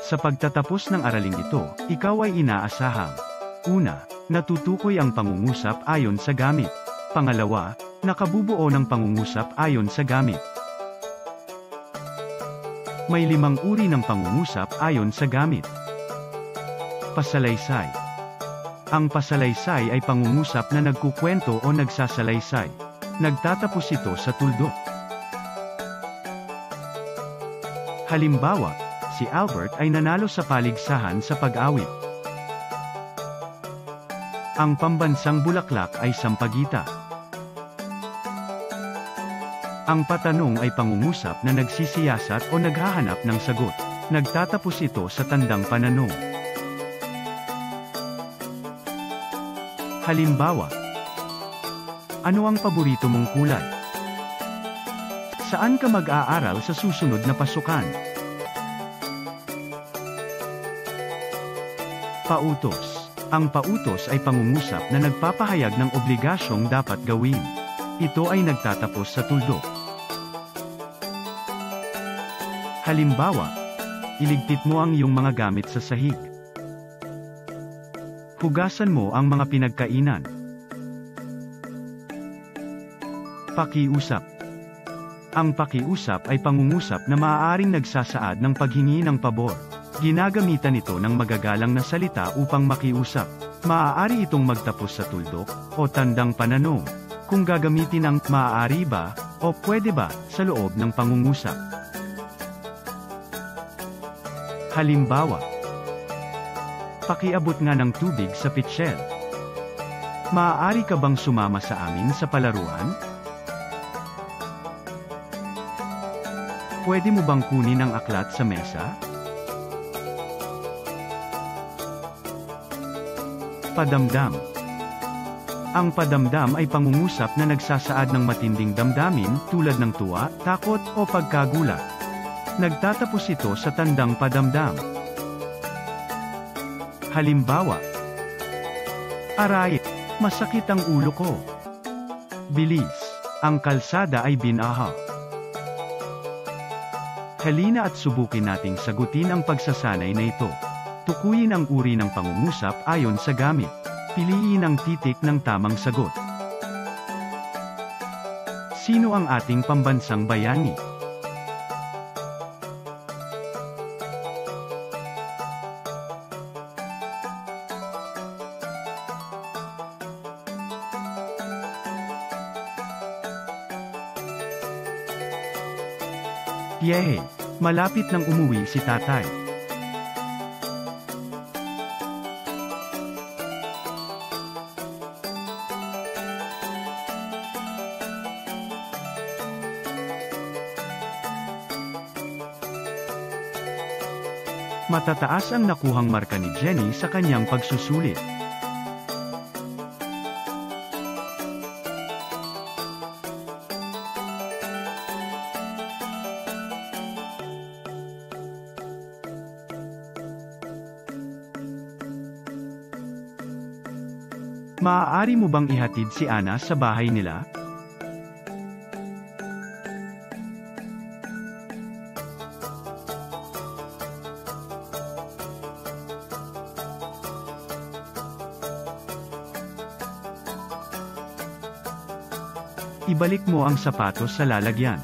Sa pagtatapos ng araling ito, ikaw ay inaasahang: una, natutukoy ang pangungusap ayon sa gamit. Pangalawa, nakabubuo ng pangungusap ayon sa gamit. May 5 uri ng pangungusap ayon sa gamit. Pasalaysay. Ang pasalaysay ay pangungusap na nagkukwento o nagsasalaysay. Nagtatapos ito sa tuldok. Halimbawa, si Albert ay nanalo sa paligsahan sa pag-awit. Ang pambansang bulaklak ay sampagita. Ang patanong ay pangungusap na nagsisiyasat o naghahanap ng sagot. Nagtatapos ito sa tandang pananong. Halimbawa, ano ang paborito mong kulay? Saan ka mag-aaral sa susunod na pasukan? Pautos. Ang pautos ay pangungusap na nagpapahayag ng obligasyong dapat gawin. Ito ay nagtatapos sa tuldok. Halimbawa, iligpit mo ang iyong mga gamit sa sahig. Hugasan mo ang mga pinagkainan. Pakiusap. Ang pakiusap ay pangungusap na maaaring nagsasaad ng paghingi ng pabor. Ginagamitan ito ng magagalang na salita upang makiusap. Maaari itong magtapos sa tuldok o tandang pananong, kung gagamitin ang maaari ba o pwede ba sa loob ng pangungusap. Halimbawa, pakiabot nga ng tubig sa pitsyel. Maaari ka bang sumama sa amin sa palaruan? Pwede mo bang kunin ang aklat sa mesa? Padamdam. Ang padamdam ay pangungusap na nagsasaad ng matinding damdamin tulad ng tuwa, takot o pagkagulat. Nagtatapos ito sa tandang padamdam. Halimbawa, aray, masakit ang ulo ko. Bilis, ang kalsada ay binaha. Halina at subukin nating sagutin ang pagsasanay na ito. Tukuyin ang uri ng pangungusap ayon sa gamit. Piliin ang titik ng tamang sagot. Sino ang ating pambansang bayani? Yehey! Malapit nang umuwi si tatay. Matataas ang nakuhang marka ni Jenny sa kanyang pagsusulit. Maaari mo bang ihatid si Ana sa bahay nila? Ibalik mo ang sapatos sa lalagyan.